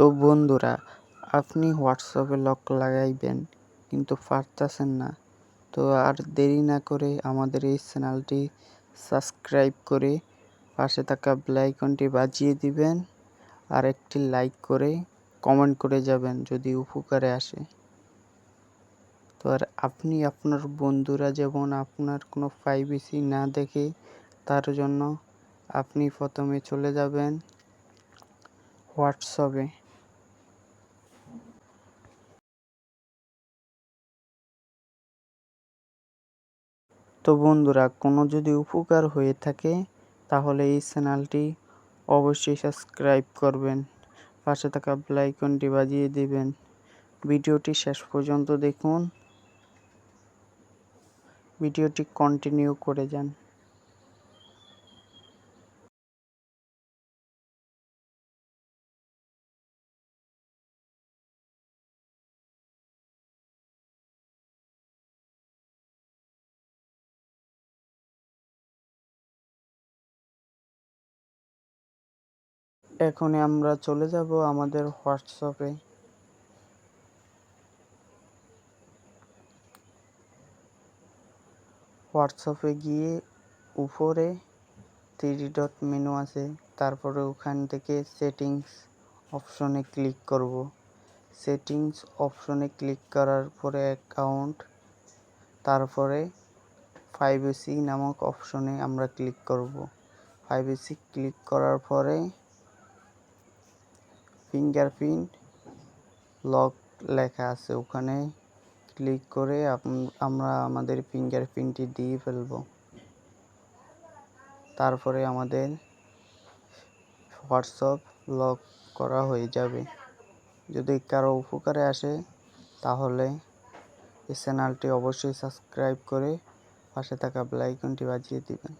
তো বন্ধুরা, আপনি হোয়াটসঅ্যাপে লক লাগাইবেন কিন্তু পারতাছেন না। তো আর দেরি না করে আমাদের এই চ্যানেলটি সাবস্ক্রাইব করে পাশে থাকা বেল আইকনটি বাজিয়ে দিবেন আর একটি লাইক করে কমেন্ট করে যাবেন যদি উপকারে আসে। তো আর আপনি আপনার বন্ধুরা যেমন আপনার কোনো প্রাইভেসি না দেখে, তার জন্য আপনি প্রথমে চলে যাবেন হোয়াটসঅ্যাপে। তো বন্ধুরা, কোনো যদি উপকার হয়ে থাকে তাহলে এই চ্যানেলটি অবশ্যই সাবস্ক্রাইব করবেন, পাশে থাকা বেল আইকনটি বাজিয়ে দিবেন। ভিডিওটি শেষ পর্যন্ত দেখুন, ভিডিওটি কন্টিনিউ করে যান। এখন আমরা চলে যাব আমাদের হোয়াটসঅ্যাপে। হোয়াটসঅ্যাপে গিয়ে উপরে 3 ডট মেনু আছে, তারপরে ওখান থেকে সেটিংস অপশনে ক্লিক করব। সেটিংস অপশনে ক্লিক করার পরে অ্যাকাউন্ট, তারপরে প্রাইভেসি নামক অপশনে আমরা ক্লিক করব। প্রাইভেসি ক্লিক করার পরে ফিঙ্গারপ্রিন্ট লক লেখা আছে, ওখানে ক্লিক করে আমরা আমাদের ফিঙ্গারপ্রিন্টটি দিয়ে ফেলব। তারপরে আমাদের হোয়াটসঅ্যাপ লক করা হয়ে যাবে। যদি কারো উপকারে আসে তাহলে এই চ্যানেলটি অবশ্যই সাবস্ক্রাইব করে পাশে থাকা বেল আইকনটি বাজিয়ে দিবেন।